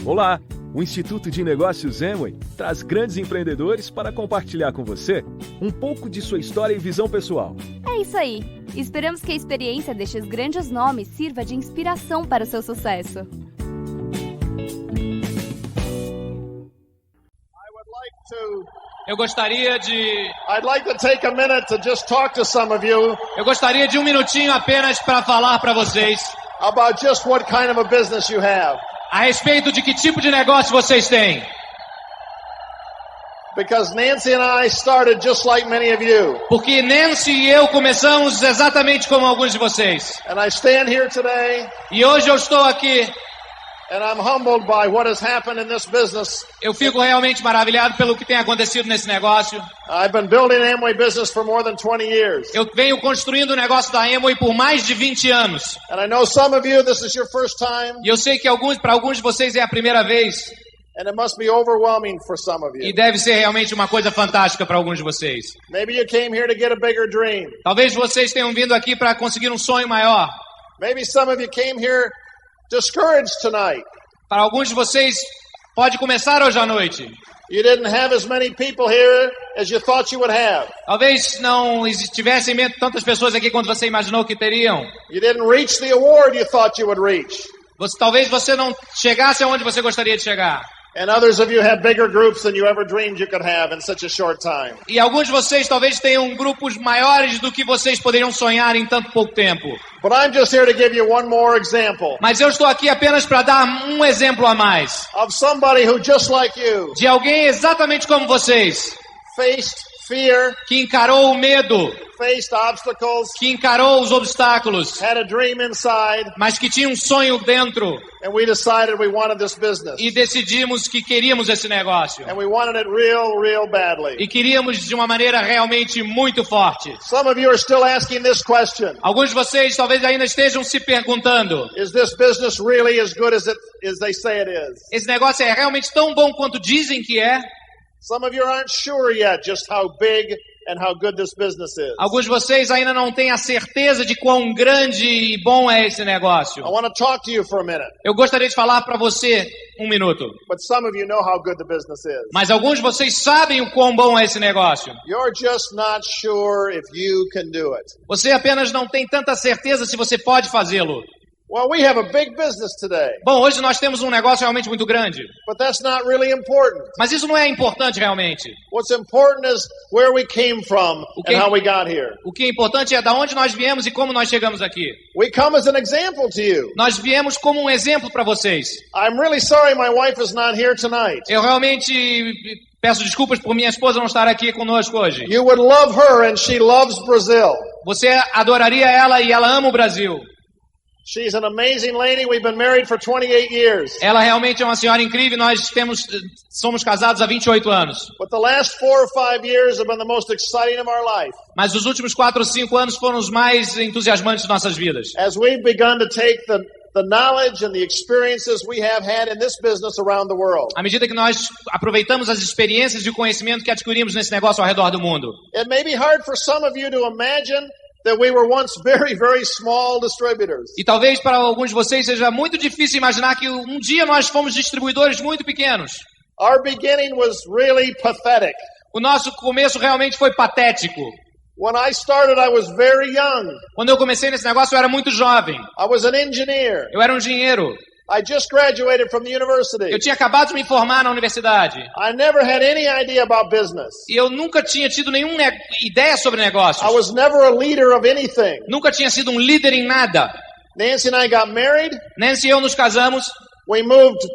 Olá! O Instituto de Negócios Amway traz grandes empreendedores para compartilhar com você um pouco de sua história e visão pessoal. É isso aí! Esperamos que a experiência destes grandes nomes sirva de inspiração para o seu sucesso. Eu gostaria de... Eu gostaria de um minutinho apenas para falar para vocês about just what kind of a business you have. a respeito de que tipo de negócio vocês têm. Because Nancy and I started just like many of you. Porque Nancy e eu começamos exatamente como alguns de vocês. And I stand here today. E hoje eu estou aqui. And I'm humbled by what has happened in this business. Eu fico realmente maravilhado pelo que tem acontecido nesse negócio. I've been building Amway business for more than 20 years. Eu venho construindo o negócio da Amway por mais de 20 anos. And I know some of you this is your first time. E eu sei que para alguns de vocês é a primeira vez. And it must be overwhelming for some of you. E deve ser realmente uma coisa fantástica para alguns de vocês. Maybe you came here to get a bigger dream. Talvez vocês tenham vindo aqui para conseguir um sonho maior. Maybe some of you came here discouraged tonight. Para alguns de vocês, pode começar hoje à noite. You didn't have as many people here as you thought you would have. Talvez não tivessem tantas pessoas aqui quanto você imaginou que teriam. You didn't reach the award you thought you would reach. Talvez você não chegasse aonde você gostaria de chegar. And others of you have bigger groups than you ever dreamed you could have in such a short time. E alguns de vocês talvez tenham grupos maiores do que vocês poderiam sonhar em tanto pouco tempo. But I'm just here to give you one more example. Mas eu estou aqui apenas para dar um exemplo a mais. Of somebody who just like you. De alguém exatamente como vocês. Faced fear. Que encarou o medo. Faced obstacles. Que encarou os obstáculos. Had a dream inside. Mas que tinha um sonho dentro. And we decided we wanted this business. E decidimos que queríamos esse negócio. And we wanted it real badly. E queríamos de uma maneira realmente muito forte. Some of you are still asking this question. Alguns de vocês talvez ainda estejam se perguntando: Is this business really as good as they say it is? Esse negócio é realmente tão bom quanto dizem que é? Some of you aren't sure yet just how big and how good this business is. Alguns de vocês ainda não têm a certeza de quão grande e bom é esse negócio. I want to talk to you for a minute. Eu gostaria de falar para você um minuto. But some of you know how good the business is. Mas alguns de vocês sabem o quão bom é esse negócio. You're just not sure if you can do it. Você apenas não tem tanta certeza se você pode fazê-lo. Well, we have a big business today. Bom, hoje nós temos um negócio realmente muito grande. But that's not really important. Mas isso não é importante realmente. What's important is where we came from and how we got here. O que é importante é da onde nós viemos e como nós chegamos aqui. We come as an example to you. Nós viemos como um exemplo para vocês. I'm really sorry my wife is not here tonight. Eu realmente peço desculpas por minha esposa não estar aqui conosco hoje. You would love her and she loves Brazil. Você adoraria ela e ela ama o Brasil. She's an amazing lady. We've been married for 28 years. Ela realmente é uma senhora incrível. Nós somos casados há 28 anos. But the last 4 or 5 years have been the most exciting of our life. Mas os últimos 4 ou 5 anos foram os mais entusiasmantes de nossas vidas. As we've begun to take the knowledge and the experiences we have had in this business around the world. À medida que nós aproveitamos as experiências e o conhecimento que adquirimos nesse negócio ao redor do mundo. It may be hard for some of you to imagine that we were once very small distributors. E talvez para alguns de vocês seja muito difícil imaginar que um dia nós fomos distribuidores muito pequenos. Our beginning was really pathetic. O nosso começo realmente foi patético. When I started, I was very young. Quando eu comecei nesse negócio, eu era muito jovem. I was an engineer. Eu era um engenheiro. I just graduated from the university. Eu tinha acabado de me formar na universidade. I never had any idea about business. E eu nunca tinha tido nenhuma ideia sobre negócios. I was never a leader of anything. Nunca tinha sido um líder em nada. Nancy and I got married. Nancy e eu nos casamos. We moved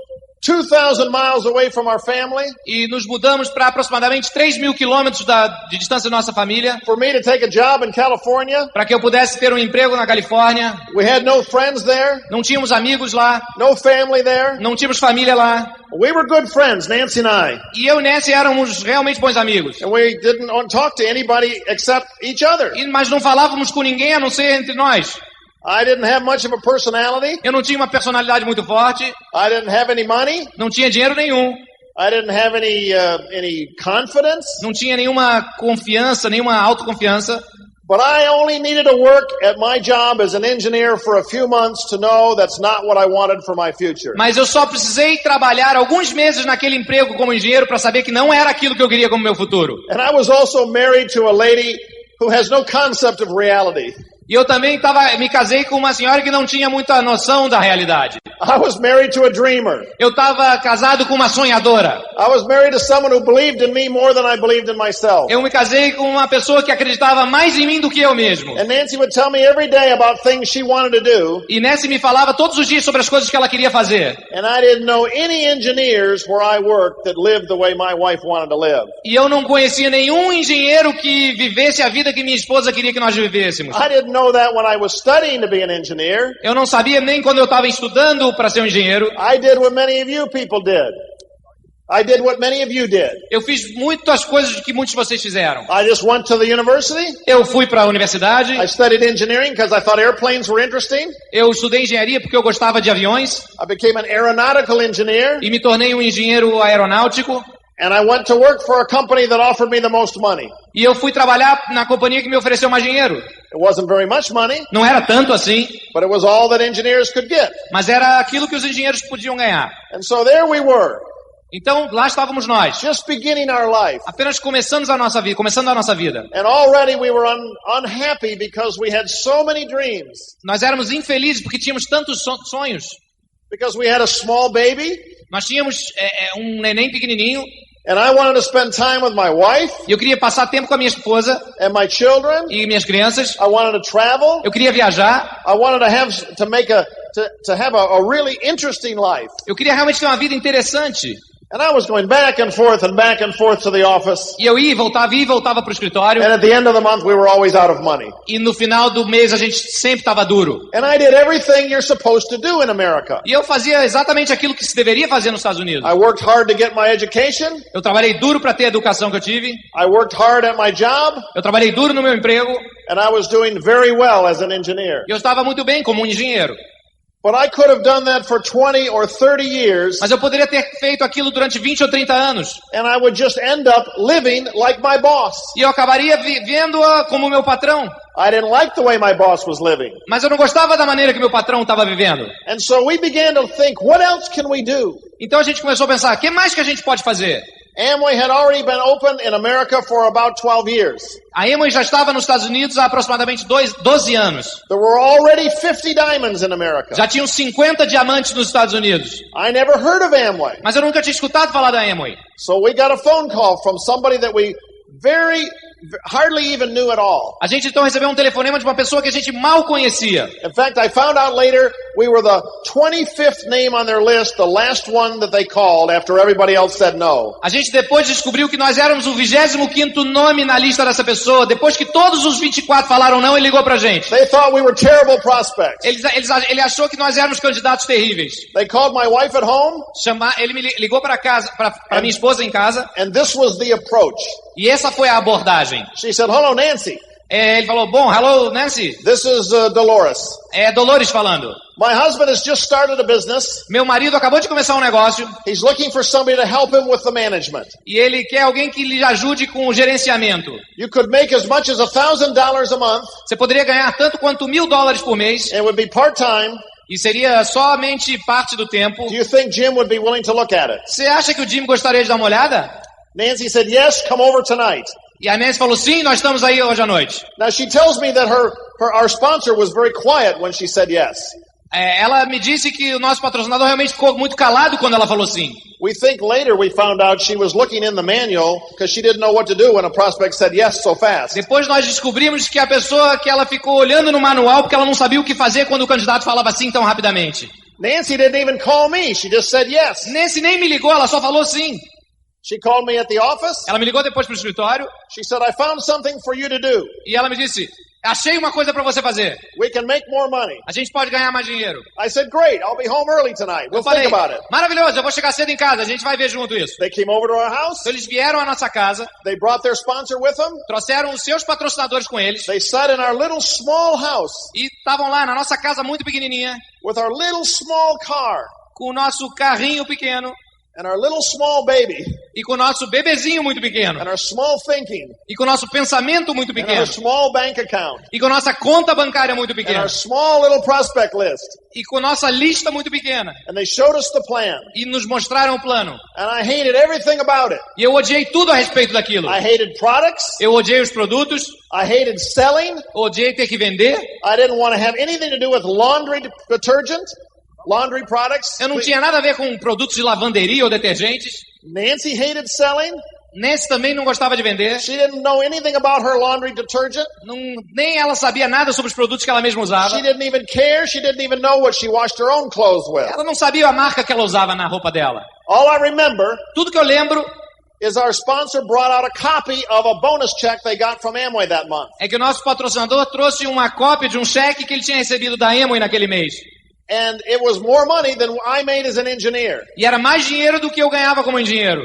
2,000 miles away from our family. E nos mudamos para aproximadamente 3.000 quilômetros de distância da nossa família. For me to take a job in California. Para que eu pudesse ter um emprego na Califórnia. We had no friends there. Não tínhamos amigos lá. No family there. Não tínhamos família lá. We were good friends, Nancy and I. E eu e Nancy éramos realmente bons amigos. And we didn't talk to anybody except each other. Mas não falávamos com ninguém a não ser entre nós. I didn't have much of a personality. Eu não tinha uma personalidade muito forte. I didn't have any money. Não tinha dinheiro nenhum. I didn't have any confidence. Não tinha nenhuma confiança, nenhuma autoconfiança. But I only needed to work at my job as an engineer for a few months to know that's not what I wanted for my future. Mas eu só precisei trabalhar alguns meses naquele emprego como engenheiro para saber que não era aquilo que eu queria como meu futuro. And I was also married to a lady who has no concept of reality. E eu também me casei com uma senhora que não tinha muita noção da realidade. I was married to a dreamer. Eu estava casado com uma sonhadora. I was married to someone who believed in me more than I believed in myself. Eu me casei com uma pessoa que acreditava mais em mim do que eu mesmo. And Nancy would tell me every day about things she wanted to do. E Nancy me falava todos os dias sobre as coisas que ela queria fazer. And I didn't know any engineers where I worked that lived the way my wife wanted to live. E eu não conhecia nenhum engenheiro que vivesse a vida que minha esposa queria que nós vivêssemos. I didn't know that when I was studying to be an engineer. Eu não sabia nem quando eu estava estudando para ser um engenheiro. I did what many of you people did. I did what many of you did. Eu fiz muitas coisas que muitos de vocês fizeram. I just went to the university. Eu fui para a universidade. I studied engineering because I thought airplanes were interesting. Eu estudei engenharia porque eu gostava de aviões. I became an aeronautical engineer. E me tornei um engenheiro aeronáutico. And I went to work for a company that offered me the most money. E eu fui trabalhar na companhia que me ofereceu mais dinheiro. It wasn't very much money. Não era tanto assim. But it was all that engineers could get. Mas era aquilo que os engenheiros podiam ganhar. And so there we were. Então lá estávamos nós. Just beginning our life. Apenas começando a nossa vida. And already we were unhappy because we had so many dreams. Nós éramos infelizes porque tínhamos tantos sonhos. Because we had a small baby. Nós tínhamos um neném pequenininho. And I wanted to spend time with my wife. E eu queria passar tempo com a minha esposa. And my children. E minhas crianças. I wanted to travel. Eu queria viajar. I wanted to have a really interesting life. Eu queria realmente ter uma vida interessante. And I was going back and forth to the office. E eu ia e voltava para o escritório. And at the end of the month we were always out of money. E no final do mês a gente sempre estava duro. And I did everything you're supposed to do in America. E eu fazia exatamente aquilo que se deveria fazer nos Estados Unidos. I worked hard to get my education. Eu trabalhei duro para ter a educação que eu tive. I worked hard at my job. Eu trabalhei duro no meu emprego. And I was doing very well as an engineer. E eu estava muito bem como um engenheiro. But I could have done that for 20 or 30 years. Mas eu poderia ter feito aquilo durante 20 ou 30 anos. And I would just end up living like my boss. E eu acabaria vivendo como meu patrão. I didn't like the way my boss was living. Mas eu não gostava da maneira que meu patrão estava vivendo. And so we began to think, what else can we do? Então a gente começou a pensar, o que mais que a gente pode fazer? Amway had already been open in America for about 12 years. A Amway já estava nos Estados Unidos há aproximadamente 12 anos. There were already 50 diamonds in America. Já tinham 50 diamantes nos Estados Unidos. I never heard of Amway. Mas eu nunca tinha escutado falar da Amway. So we got a phone call from somebody that we hardly even knew at all. A gente então recebeu um telefonema de uma pessoa que a gente mal conhecia. In fact, I found out later we were the 25th name on their list, the last one that they called after everybody else said no. A gente depois descobriu que nós éramos o 25º nome na lista dessa pessoa. Depois que todos os 24 falaram não, ele ligou pra gente. They thought we were terrible prospects. Ele achou que nós éramos candidatos terríveis. They called my wife at home. Ele me ligou para casa, para minha esposa em casa. And this was the approach. E essa foi a abordagem. She said, "Hello, Nancy." Ele falou, bom, hello, Nancy. This is Dolores. É Dolores falando. My husband has just started a business. Meu marido acabou de começar um negócio. He's looking for somebody to help him with the management. E ele quer alguém que lhe ajude com o gerenciamento. You could make as much as $1,000 a month. Você poderia ganhar tanto quanto $1.000 por mês. It would be part-time. E seria somente parte do tempo. Do you think Jim would be willing to look at it? Você acha que o Jim gostaria de dar uma olhada? Nancy said, "Yes, come over tonight." E a Nancy falou, sim, nós estamos aí hoje à noite. Now she tells me that our sponsor was very quiet when she said yes. Ela me disse que o nosso patrocinador realmente ficou muito calado quando ela falou sim. We think later we found out she was looking in the manual because she didn't know what to do when a prospect said yes so fast. Depois nós descobrimos que a pessoa que ela ficou olhando no manual porque ela não sabia o que fazer quando o candidato falava sim tão rapidamente. Nancy didn't even call me. She just said yes. Nancy nem me ligou, ela só falou sim. She called me at the office. Ela me ligou depois pro escritório. She said, "I found something for you to do." E ela me disse, achei uma coisa para você fazer. We can make more money. A gente pode ganhar mais dinheiro. I said, "Great, I'll be home early tonight. We'll think about it." Maravilhoso, eu vou chegar cedo em casa, a gente vai ver junto isso. They came over to our house. Então eles vieram à nossa casa. They brought their sponsor with them. Trouxeram os seus patrocinadores com eles. They sat in our little small house. E estavam lá na nossa casa muito pequenininha. With our little small car. Com o nosso carrinho pequeno. and our little small baby, e com o nosso bebezinho muito pequeno, and our small thinking, e com o nosso pensamento muito and pequeno, our small bank account, e com a nossa conta bancária muito and pequena, our small little prospect list, e com a nossa lista muito pequena, and they showed us the plan, e nos mostraram o plano. and I hated everything about it. E eu odiei tudo a respeito daquilo. I hated products, Eu odiei os produtos, I hated selling, odiei ter que vender, I didn't want to have anything to do with laundry detergent, laundry products. eu não tinha nada a ver com produtos de lavanderia ou detergentes. Nancy hated selling. Nancy também não gostava de vender. She didn't know anything about her laundry detergent. Nem ela sabia nada sobre os produtos que ela mesma usava. She didn't even care. She didn't even know what she washed her own clothes with. Ela não sabia a marca que ela usava na roupa dela. All I remember Tudo que eu lembro is our sponsor brought out a copy of a bonus check they got from Amway that month. é que o nosso patrocinador trouxe uma cópia de um cheque que ele tinha recebido da Amway naquele mês. And it was more money than I made as an engineer. E era mais dinheiro do que eu ganhava como engenheiro.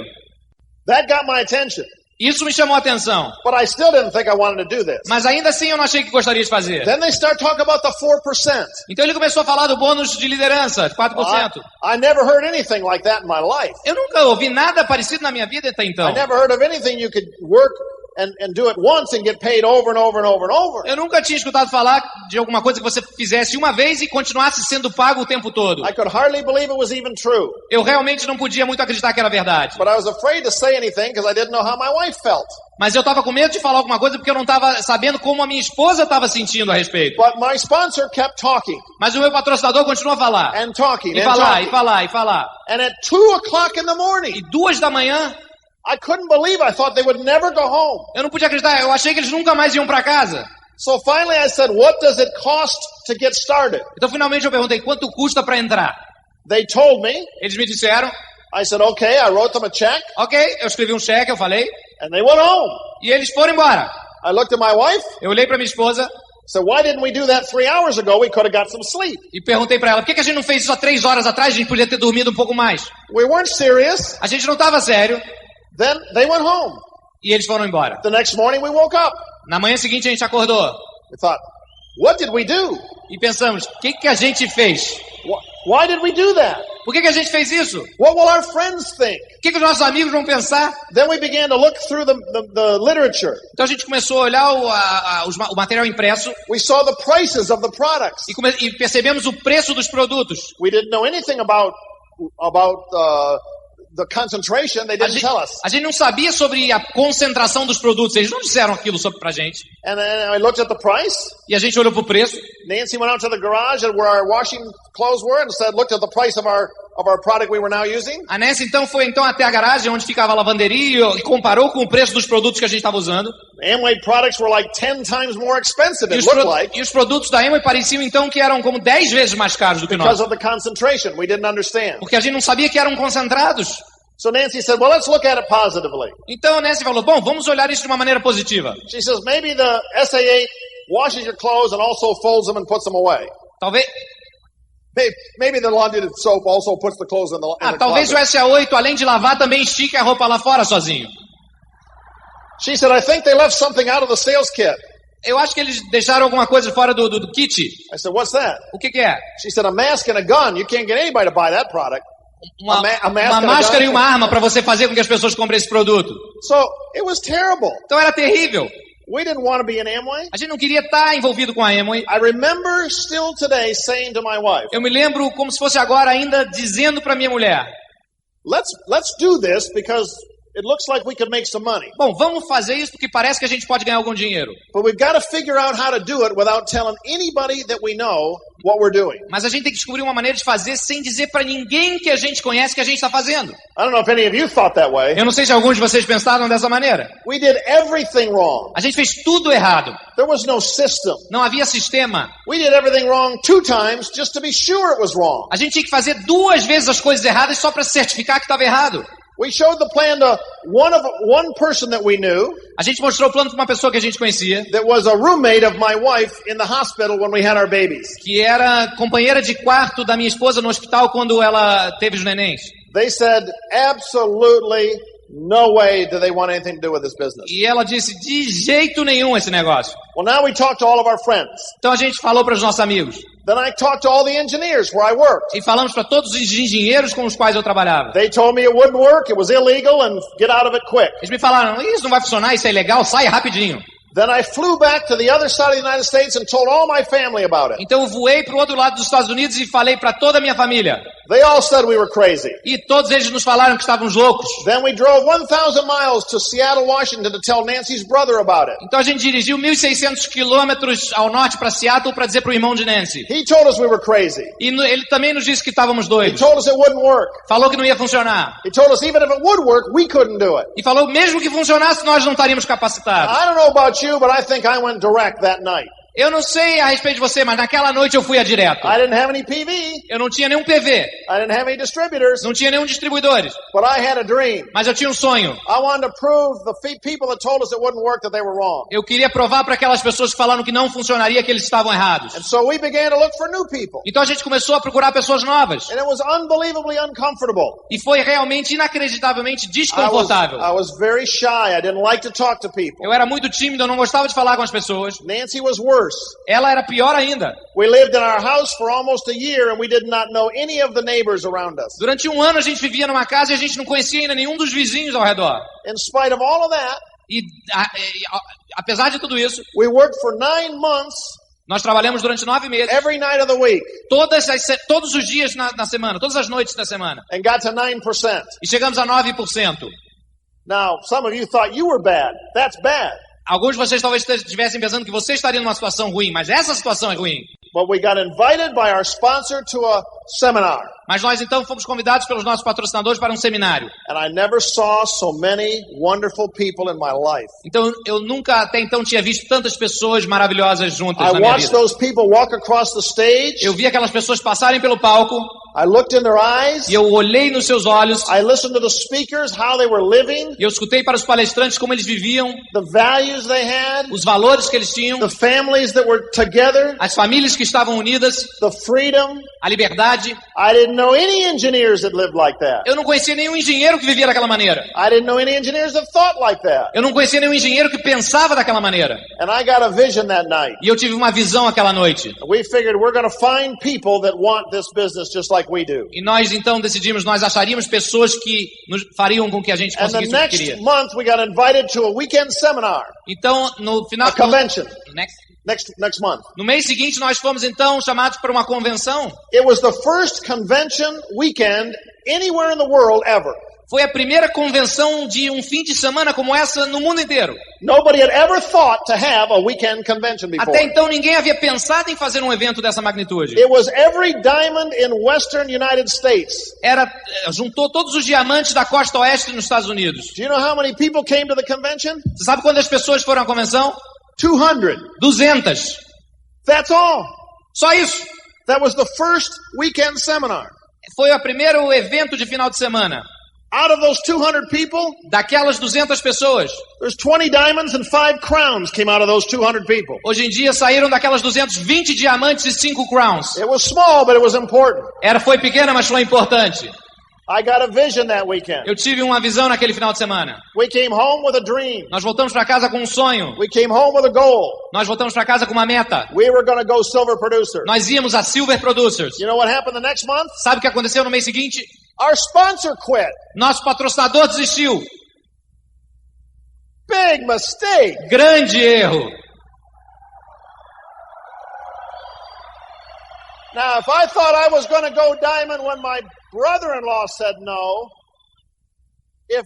That got my attention. Isso me chamou a atenção. But I still didn't think I wanted to do this. Mas ainda assim eu não achei que gostaria de fazer. Then they start talking about the 4%. Então ele começou a falar do bônus de liderança, 4%. I never heard anything like that in my life. Eu nunca ouvi nada parecido na minha vida até então. I never heard of anything you could work and do it once and get paid over and over and over and over. Eu nunca tinha escutado falar de alguma coisa que você fizesse uma vez e continuasse sendo pago o tempo todo. I could hardly believe it was even true. Eu realmente não podia muito acreditar que era verdade. But I was afraid to say anything because I didn't know how my wife felt. Mas eu estava com medo de falar alguma coisa porque eu não estava sabendo como a minha esposa estava sentindo a respeito. But my sponsor kept talking. Mas o meu patrocinador continuou a falar. And talking. E And falar, talking. e falar, e falar. And at 2:00 in the morning, E 2 da manhã, I couldn't believe. I thought they would never go home. eu não podia acreditar. Eu achei que eles nunca mais iam para casa. So finally I said, what does it cost to get started? Então finalmente eu perguntei, quanto custa para entrar? They told me. Eles me disseram, I said, okay. I wrote them a check. ok, eu escrevi um cheque, eu falei. And they went home. E eles foram embora. I looked at my wife. Eu olhei para minha esposa Said, why didn't we do that 3 hours ago? We could have got some sleep. e perguntei para ela, por que a gente não fez isso há 3 horas atrás? A gente podia ter dormido um pouco mais. We weren't serious. A gente não estava sério. Then they went home. E eles foram embora. The next morning we woke up. Na manhã seguinte a gente acordou. We thought, what did we do? E pensamos, o que a gente fez? Why did we do that? Por que a gente fez isso? What will our friends think? O que os nossos amigos vão pensar? Then we began to look through the literature. Então a gente começou a olhar o material impresso We saw the prices of the products. e percebemos o preço dos produtos. We didn't know anything about the concentration. They didn't tell us. A gente não sabia sobre a concentração dos produtos. Eles não disseram aquilo pra gente. And then I looked at the price. E a gente olhou pro preço. Nancy went out to the garage where our washing clothes were and looked at the price of our product we were now using. A Nancy então foi até a garagem onde ficava a lavanderia e comparou com o preço dos produtos que a gente estava usando. Amway products were like 10 times more expensive, it looked like. E os produtos da Amway pareciam então que eram como 10 vezes mais caros do que because nós. of the concentration. We didn't understand. Porque a gente não sabia que eram concentrados. So Nancy said, well, let's look at it positively. Então a Nancy falou, bom, vamos olhar isso de uma maneira positiva. She says, maybe the SA8 washes your clothes and also folds them and puts them away. Talvez Maybe the laundry soap also puts the clothes in the talvez closet. o SA8, além de lavar, também estique a roupa lá fora sozinho. She said, I think they left something out of the sales kit. Eu acho que eles deixaram alguma coisa fora do kit. I said, what's that? O que é? She said, a mask and a gun. You can't get anybody to buy that product. Uma a mask and a máscara gun. e uma arma para você fazer com que as pessoas comprem esse produto. So it was terrible. Então era terrível. We didn't want to be in Amway. A gente não queria estar envolvido com a Amway. I remember still today saying to my wife, Eu me lembro como se fosse agora ainda dizendo para minha mulher, let's do this because it looks like we could make some money. bom, vamos fazer isso porque parece que a gente pode ganhar algum dinheiro. But we've got to figure out how to do it without telling anybody that we know what we're doing. Mas a gente tem que descobrir uma maneira de fazer sem dizer para ninguém que a gente conhece que a gente está fazendo. I don't know if any of you thought that way. Eu não sei se alguns de vocês pensaram dessa maneira. We did everything wrong. A gente fez tudo errado. There was no system. Não havia sistema. We did everything wrong 2 times just to be sure it was wrong. A gente tinha que fazer 2 vezes as coisas erradas só para certificar que estava errado. We showed the plan to one person that we knew A gente mostrou o plano para uma pessoa que a gente conhecia, that was a roommate of my wife in the hospital when we had our babies. que era companheira de quarto da minha esposa no hospital quando ela teve os nenéns. They said, absolutely no way do they want anything to do with this business. E ela disse, de jeito nenhum esse negócio. Well, now we talk to all of our friends. Então a gente falou para os nossos amigos. Then I talked to all the engineers where I worked. E falamos para todos os engenheiros com os quais eu trabalhava. They told me it wouldn't work, it was illegal, and get out of it quick. Eles me falaram, isso não vai funcionar, isso é ilegal, sai rapidinho. Then I flew back to the other side of the United States and told all my family about it. Então eu voei para o outro lado dos Estados Unidos e falei para toda a minha família. They all said we were crazy. E todos eles nos falaram que estávamos loucos. Then we drove 1,000 miles to Seattle, Washington to tell Nancy's brother about it. Então a gente dirigiu 1.600 quilômetros ao norte para Seattle para dizer para o irmão de Nancy. He told us we were crazy. E ele também nos disse que estávamos He doidos. told us it wouldn't work. Falou que não ia funcionar. He told us even if it would work, we couldn't do it. E falou mesmo que funcionasse, nós não estaríamos capacitados. I don't know about you, but I think I went direct that night. Eu não sei a respeito de você, mas naquela noite eu fui a direto. I didn't have any PV. Eu não tinha nenhum PV. I didn't have any distributors. Não tinha nenhum distribuidores. But I had a dream. Mas eu tinha um sonho. I wanted to prove the people that told us it wouldn't work that they were wrong. Eu queria provar para aquelas pessoas que falaram que não funcionaria que eles estavam errados. And so we began to look for new people. Então a gente começou a procurar pessoas novas. And it was unbelievably uncomfortable. E foi realmente inacreditavelmente desconfortável. I was very shy. I didn't like to talk to people. Eu era muito tímido, eu não gostava de falar com as pessoas. Nancy was worse. Ela era pior ainda. We lived in our house for almost a year and we did not know any of the neighbors around us. Durante um ano a gente vivia numa casa e a gente não conhecia ainda nenhum dos vizinhos ao redor. In spite of all of that, E apesar de tudo isso, we worked for 9 months. nós trabalhamos durante 9 meses. Every night of the week. Todos os dias na semana, todas as noites da semana. And got to 9%. E chegamos a 9%. Now, some of you thought you were bad. That's bad. Alguns de vocês talvez estivessem pensando que você estaria numa situação ruim, mas essa situação é ruim. But we got invited by our sponsor to a seminar. Mas nós então fomos convidados pelos nossos patrocinadores para um seminário. And I never saw so many wonderful people in my life. Então eu nunca até então tinha visto tantas pessoas maravilhosas juntas I na minha watched vida. those people walk across the stage. Eu vi aquelas pessoas passarem pelo palco. I looked in their eyes. E eu olhei nos seus olhos. I listened to the speakers, how they were living. E eu escutei para os palestrantes como eles viviam. The values they had. Os valores que eles tinham. The families that were together. As famílias que estavam unidas. The freedom. A liberdade. I didn't know any engineers that lived like that. Eu não conhecia nenhum engenheiro que vivia daquela maneira. I didn't know any engineers that thought like that. Eu não conhecia nenhum engenheiro que pensava daquela maneira. And I got a vision that night. E eu tive uma visão aquela noite. We figured we're going to find people that want this business just like we do. E nós então decidimos, nós acharíamos pessoas que nos fariam com que a gente And the conseguisse o que next queria. month we got invited to a weekend seminar. Então, no final A convention. Next month. No mês seguinte nós fomos então chamados para uma convenção. It was the first convention weekend anywhere in the world ever. Foi a primeira convenção de um fim de semana como essa no mundo inteiro. Nobody had ever thought to have a weekend convention before. Até então ninguém havia pensado em fazer um evento dessa magnitude. It was every diamond in western United States. Juntou todos os diamantes da costa oeste nos Estados Unidos. Do you know how many people came to the convention? Você sabe quantas pessoas foram à convenção? 200. 200. That's all. Só isso. That was the first weekend seminar. Foi o primeiro evento de final de semana. Out of those 200 people, daquelas 200 pessoas, there's 20 diamonds and 5 crowns came out of those 200 people. Hoje em dia saíram daquelas 20 diamantes e 5 crowns. It was small, but it was important. Foi pequena, mas foi importante. I got a vision that weekend. Eu tive uma visão naquele final de semana. We came home with a dream. Nós voltamos para casa com um sonho. We came home with a goal. Nós voltamos para casa com uma meta. We were going to go silver producer. Nós íamos a Silver Producers. You know what happened the next month? Sabe o que aconteceu no mês seguinte? Our sponsor quit. Nosso patrocinador desistiu. Big mistake. Grande erro. Now, if I thought I was going to go diamond when my brother-in-law said no, if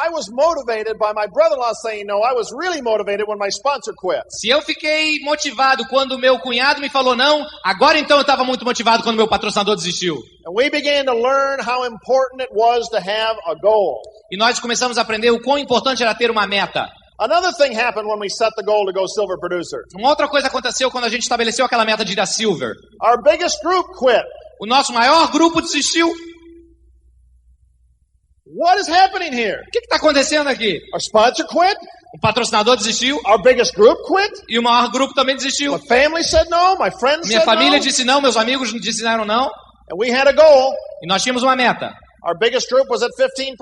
I was motivated by my brother-in-law saying no, I was really motivated when my sponsor quit. Se eu fiquei motivado quando meu cunhado me falou não, agora então eu estava muito motivado quando meu patrocinador desistiu. And we began to learn how important it was to have a goal. E nós começamos a aprender o quão importante era ter uma meta. Another thing happened when we set the goal to go silver producer. Uma outra coisa aconteceu quando a gente estabeleceu aquela meta de ir a Silver. Our biggest group quit. O nosso maior grupo desistiu. What is happening here? O que está acontecendo aqui? Our sponsor quit. O patrocinador desistiu. Our biggest group quit. E o maior grupo também desistiu. My family said no. My friends Minha said família no. disse não, meus amigos disseram não. And we had a goal. E nós tínhamos uma meta. Our biggest group was at 15%.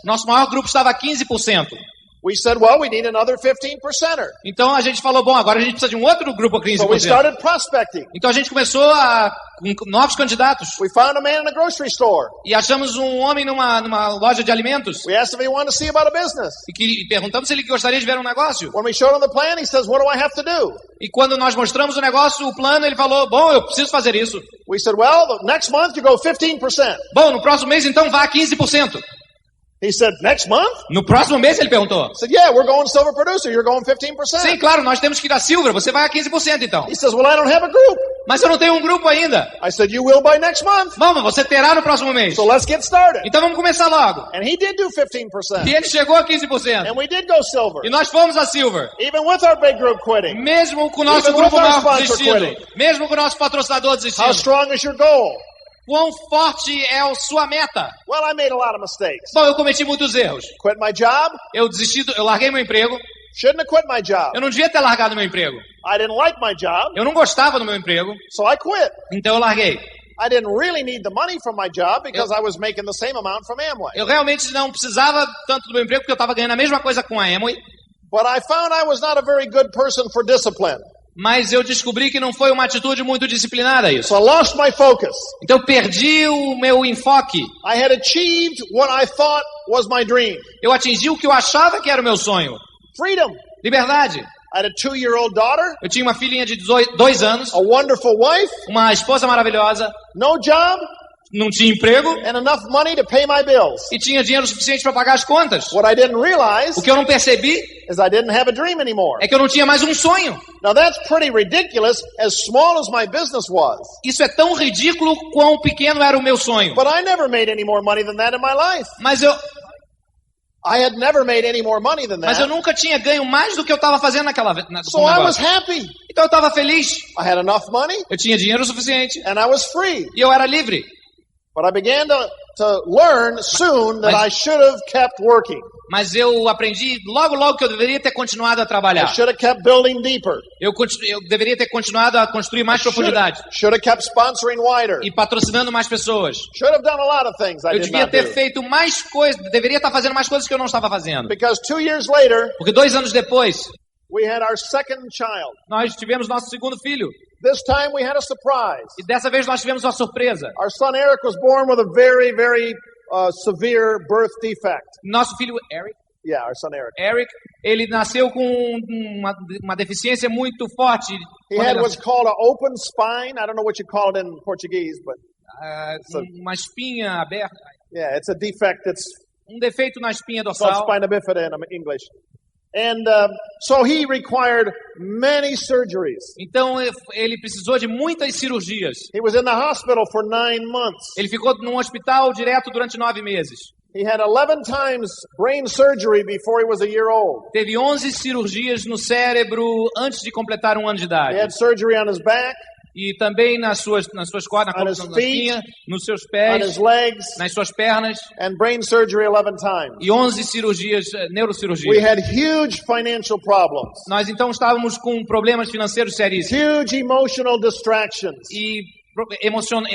Nosso maior grupo estava a 15%. We said, well, we need another 15%er. Então a gente falou, bom, agora a gente precisa de um outro grupo com So we 15%. started prospecting. Então a gente começou com novos candidatos. We found a man in a grocery store. E achamos um homem numa loja de alimentos. We asked if he wanted to see about a business. E perguntamos se ele gostaria de ver um negócio. When we showed him the plan, he says, what do I have to do? E quando nós mostramos o negócio, o plano, ele falou, bom, eu preciso fazer isso. We said, well, the next month you go 15%. Bom, no próximo mês então vá a 15%. He said, next month? No próximo mês ele perguntou. I said, yeah, we're going silver producer. You're going 15%. Sim, claro, nós temos que ir a Silver, você vai a 15% então. He says, well, I don't have a group. Mas eu não tenho um grupo ainda. I said, you will by next month. Vamos, você terá no próximo mês. So let's get started. Então vamos começar logo. And he did do 15%. E ele chegou a 15%. And we did go silver. E nós fomos a Silver. Even with our big group quitting. Mesmo com o nosso Even grupo with our maior sponsor desistindo. quitting. Mesmo com o nosso patrocinador How desistindo. strong is your goal? Quão forte é a sua meta? Well, I made a lot of mistakes. Bom, eu cometi muitos erros. Quit my job. Eu larguei meu emprego. Shouldn't have quit my job. Eu não devia ter largado meu emprego. I didn't like my job. Eu não gostava do meu emprego. So I quit. Então eu larguei. I didn't really need the money from my job because I was making the same amount from Amway. Eu realmente não precisava tanto do meu emprego porque eu estava ganhando a mesma coisa com a Amway. But I found I was not a very good person for discipline. Mas eu descobri que não foi uma atitude muito disciplinada isso. So I lost my focus. Então eu perdi o meu enfoque. I had achieved what I thought was my dream. Eu atingi o que eu achava que era o meu sonho. Freedom. Liberdade. I had a 2-year-old daughter. Eu tinha uma filhinha de 2 anos. A wonderful wife. Uma esposa maravilhosa. No job. Não tinha emprego. And enough money to pay my bills. E tinha dinheiro suficiente para pagar as contas. What I didn't realize O que eu não percebi is I didn't have a dream anymore. é que eu não tinha mais um sonho. Now that's pretty ridiculous as small as my business was. Isso é tão ridículo quão pequeno era o meu sonho. But I never made any more money than that in my life. Mas eu nunca tinha ganho mais do que eu estava fazendo naquela vez. So I was happy. Então eu estava feliz. I had enough money. Eu tinha dinheiro suficiente. And I was free. E eu era livre. But I began to learn soon that I should have kept working. Mas eu aprendi logo que eu deveria ter continuado a trabalhar. I should have kept building deeper. Eu deveria ter continuado a construir mais profundidade. Should have kept sponsoring wider. E patrocinando mais pessoas. Should have done a lot of things I Eu did devia not ter do. feito mais coisas, deveria estar fazendo mais coisas que eu não estava fazendo. Because 2 years later, Porque 2 anos depois, we had our second child. nós tivemos nosso segundo filho. This time we had a surprise. E dessa vez nós tivemos uma surpresa. Our son Eric was born with a very, very severe birth defect. Nosso filho Eric, Yeah, our son Eric. ele nasceu com uma deficiência muito forte. He had what's called an open spine. I don't know what you call it in Portuguese, but Uma espinha aberta. yeah, it's a defect that's Defeito na espinha called dorsal. spina bifida in English. And so he required many surgeries. Então ele precisou de muitas cirurgias. He was in the hospital for 9 months. Ele ficou num hospital direto durante 9 meses. He had 11 times brain surgery before he was a year old. Teve 11 cirurgias no cérebro antes de completar 1 ano de He idade. had surgery on his back, E também nas suas cordas, On his feet, nos seus on pés, his legs, nas suas pernas. and brain surgery 11 times. E 11 cirurgias, We neurocirurgias. had huge financial problems, Nós então estávamos com problemas financeiros seríssimos. huge emotional distractions. E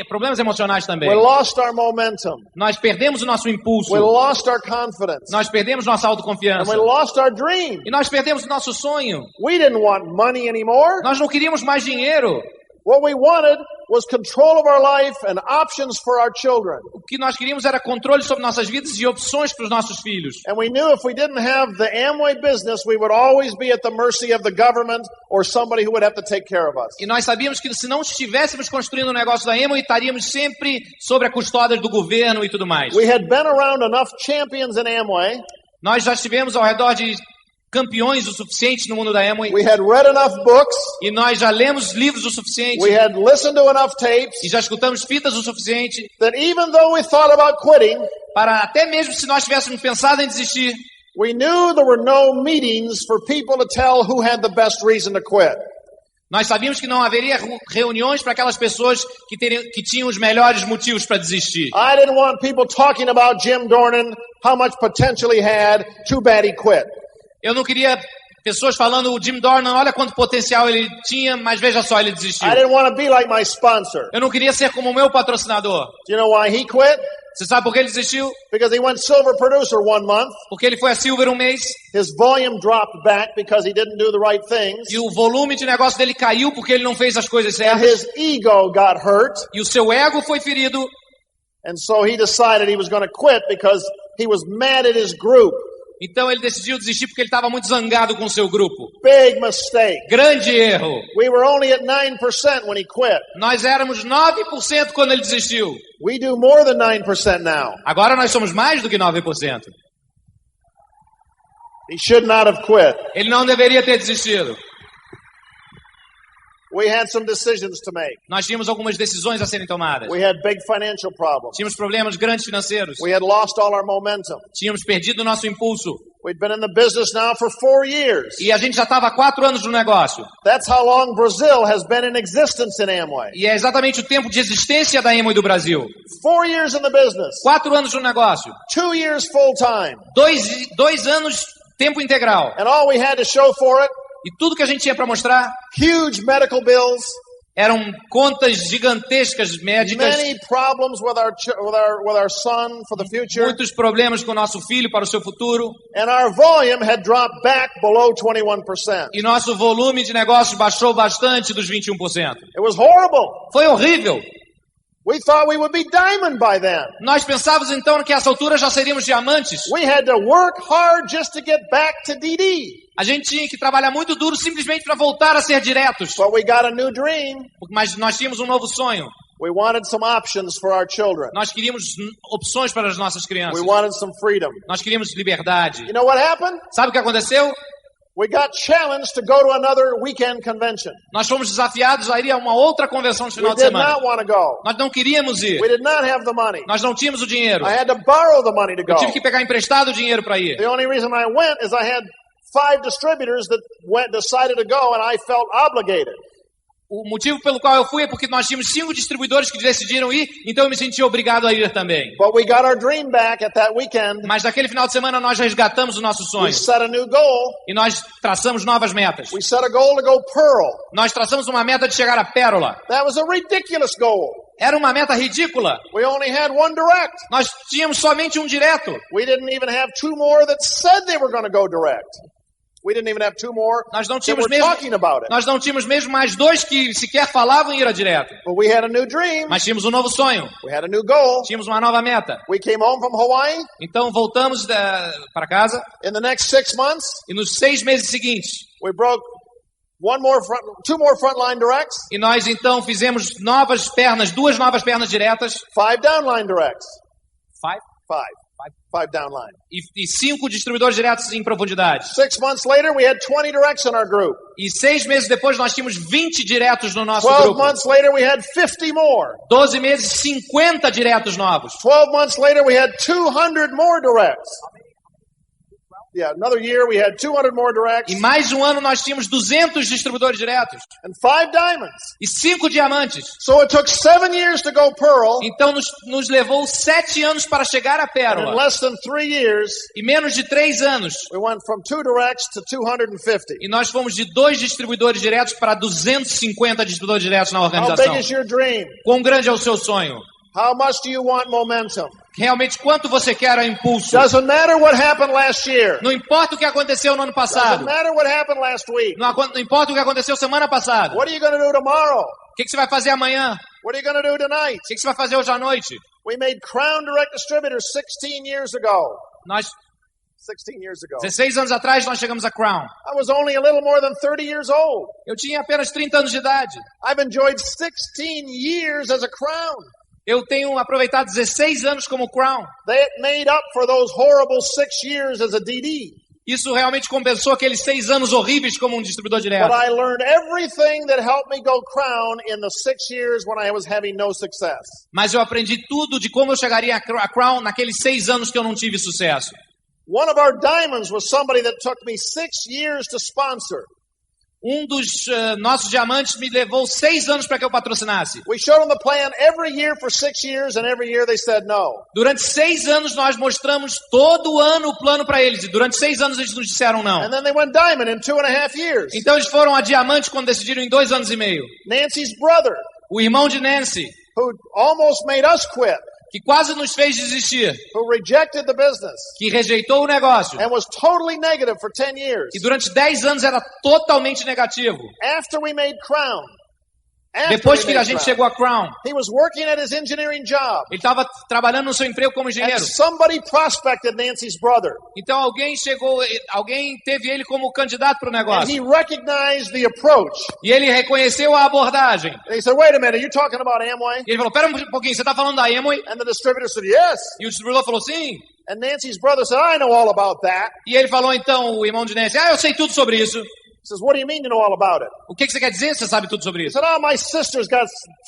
problemas emocionais também. We lost our momentum. Nós perdemos o nosso impulso. We lost our confidence. Nós perdemos nossa And autoconfiança. we lost our dream. E nós perdemos o nosso sonho. We didn't want money anymore. Nós não queríamos mais dinheiro. What we wanted was control of our life and options for our children. O que nós queríamos era controle sobre nossas vidas e opções para os nossos filhos. And we knew if we didn't have the Amway business, we would always be at the mercy of the government or somebody who would have to take care of us. E nós sabíamos que se não estivéssemos construindo o negócio da Amway, estaríamos sempre sobre a custódia do governo e tudo mais. We had been around enough champions in Amway. Nós já estivemos ao redor de campeões o suficiente no mundo da Amway. We had read enough books. E nós já lemos livros o suficiente. We had listened to enough tapes E já escutamos fitas o suficiente that even though we thought about quitting, para até mesmo se nós tivéssemos pensado em desistir, we knew there were no meetings for people to tell who had the best reason to quit. nós sabíamos que não haveria reuniões para aquelas pessoas que tinham os melhores motivos para desistir. I didn't want people talking about Jim Dornan, how much potential he had, too bad he quit. Eu não queria pessoas falando o Jim Dornan, olha quanto potencial ele tinha, mas veja só, ele desistiu. I didn't want to be like my sponsor. Eu não queria ser como o meu patrocinador. Do you know why he quit? Você sabe por que ele desistiu? Because he went silver producer one month. Porque ele foi a Silver um mês His volume dropped back because he didn't do the right things. e o volume de negócio dele caiu porque ele não fez as coisas And certas. his ego got hurt. E o seu ego foi ferido. And so he decided he was going to quit because he was mad at his group. Então ele decidiu desistir porque ele estava muito zangado com o seu grupo. Big mistake. Grande erro. We were only at 9% when he quit. Nós éramos 9% quando ele desistiu. We do more than 9% now. Agora nós somos mais do que 9%. He should not have quit. Ele não deveria ter desistido. We had some decisions to make. Nós tínhamos algumas decisões a serem tomadas. We had big financial problems. Tínhamos problemas grandes financeiros. We had lost all our momentum. Tínhamos perdido o nosso impulso. We'd been in the business now for 4 years. E a gente já estava há 4 anos no negócio. That's how long Brazil has been in existence in Amway. E é exatamente o tempo de existência da Amway do Brasil. 4 years in the business. 4 anos no negócio. 2 years full time. 2 anos tempo integral. And all we had to show for it, E tudo que a gente tinha para mostrar huge medical bills, eram contas gigantescas médicas, many problems with our son for the future, muitos problemas com o nosso filho para o seu futuro. and our volume had dropped back below 21%. E nosso volume de negócios baixou bastante dos 21%. It was horrible. Foi horrível. We thought we would be diamond by then. Nós pensávamos então que a essa altura já seríamos diamantes. We had to work hard just to get back to DD. A gente tinha que trabalhar muito duro simplesmente para voltar a ser diretos. But we got a new dream. Mas nós tínhamos um novo sonho. We wanted some options for our children. Nós queríamos opções para as nossas crianças. We wanted some freedom. Nós queríamos liberdade. You know what happened? Sabe o que aconteceu? We got challenged to go to another weekend convention. Nós fomos desafiados a ir a uma outra convenção de We final de did semana. not want to go. Nós não queríamos ir. We did not have the money. Nós não tínhamos o dinheiro. I had to borrow the money to Eu go. tive que pegar emprestado o dinheiro para ir. The only reason I went is I had 5 distributors that decided to go, and I felt obligated. O motivo pelo qual eu fui é porque nós tínhamos 5 distribuidores que decidiram ir, então eu me senti obrigado a ir também. But we got our dream back at that weekend. Mas naquele final de semana nós resgatamos o nosso We sonho. set a new goal. E nós traçamos novas metas. We set a goal to go Pearl. Nós traçamos uma meta de chegar à Pérola. That was a ridiculous goal. Era uma meta ridícula. We only had one direct. Nós tínhamos somente um direto. We didn't even have 2 more that said they were going to go direct. We didn't even have 2 more Nós não that tínhamos were mesmo, talking about it. nós não tínhamos mesmo mais 2 que sequer falavam em ir a direto. But we had a new dream. Mas tínhamos um novo sonho. We had a new goal. Tínhamos uma nova meta. We came home from Hawaii. Então voltamos para casa In the next 6 months, e nos 6 meses seguintes. we broke 2 more frontline directs, E nós então fizemos 2 novas pernas diretas. 5 downline directs. 5? 5 downline. E 5 distribuidores diretos em profundidade. 6 months later, we had 20 directs in our group. E 6 meses depois nós tínhamos 20 diretos no nosso 12 grupo. months later, we had 50 more. 12 meses, 50 diretos novos. 12 months later, we had 200 more directs. Yeah, another year, we had 200 more directs. E mais um ano nós tínhamos 200 distribuidores diretos. And 5 diamonds. E 5 diamantes. So it took 7 years to go Pearl. Então nos levou 7 anos para chegar à And in Pérola. less than 3 years, E menos de 3 anos. we went from 2 directs to 250. E nós fomos de 2 distribuidores diretos para 250 distribuidores diretos na How big organização. is your dream? Quão grande é o seu sonho? How much do you want momentum? Realmente, quanto você quer impulso? Doesn't matter what happened last year. Não importa o que aconteceu no ano Doesn't passado. matter what happened last week. Não importa o que aconteceu semana passada. What are you going to do tomorrow? O que você vai fazer amanhã? What are you going to do tonight? O que você vai fazer hoje à noite? We made Crown Direct Distributors 16 years ago. Nós, 16 years ago. 16 anos atrás, nós chegamos a Crown. I was only a little more than 30 years old. Eu tinha apenas 30 anos de idade. I've enjoyed 16 years as a Crown. Eu tenho aproveitado 16 anos como Crown. That made up for those horrible 6 years as a DD. Isso realmente compensou aqueles 6 anos horríveis como um distribuidor direto. But I learned everything that helped me go Crown in the 6 years when I was having no success. Mas eu aprendi tudo de como eu chegaria a Crown naqueles 6 anos que eu não tive sucesso. One of our diamonds was somebody that took me 6 years to sponsor. Um dos nossos diamantes me levou 6 anos para que eu patrocinasse. We showed them the plan every year for 6 years, and every year they said no. Durante 6 anos nós mostramos todo ano o plano para eles. E durante 6 anos eles nos disseram não. And then they went diamond in 2.5 years. Então eles foram a diamante quando decidiram em 2 anos e meio. Nancy's brother, O irmão de Nancy, who almost made us quit. que quase nos fez desistir, who rejected the business que rejeitou o negócio, and was totally negative for 10 years. que durante 10 anos era totalmente negativo. After we made Crown, Depois que a gente chegou a Crown, he was working at his engineering job. ele estava trabalhando no seu emprego como engenheiro. And somebody prospected Nancy's brother. Então alguém teve ele como candidato para o And negócio. he recognized the approach. E ele reconheceu a abordagem. And he said, "Wait a minute, are you talking about Amway?" E ele falou, pera um pouquinho, você está falando da Amway? And the distributor said, "Yes." E o distribuidor falou, sim. And Nancy's brother said, "I know all about that." E ele falou então, o irmão de Nancy, eu sei tudo sobre isso. He says, "What do you mean you know all about it?" O que você quer dizer? Você sabe tudo sobre He isso? said, "Oh, my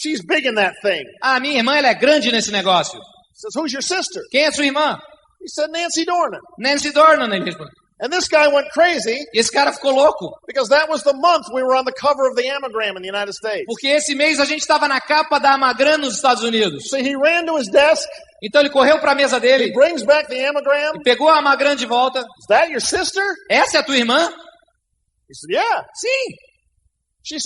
she's big in that thing." Minha irmã, ela é grande nesse negócio. He says, "Who's your sister?" Quem é sua irmã? He said, "Nancy Dornan." Nancy Dornan, ele respondeu. And this guy went crazy E esse cara ficou louco, because that was the month we were on the cover of the Amagram in the United States. porque esse mês a gente estava na capa da Amagram nos Estados Unidos. So he ran to his desk, Então ele correu para a mesa he dele, brings back the Amagram. e pegou a Amagram de volta. "Is that your sister?" Essa é a tua irmã? He said, "Yeah." Sim. He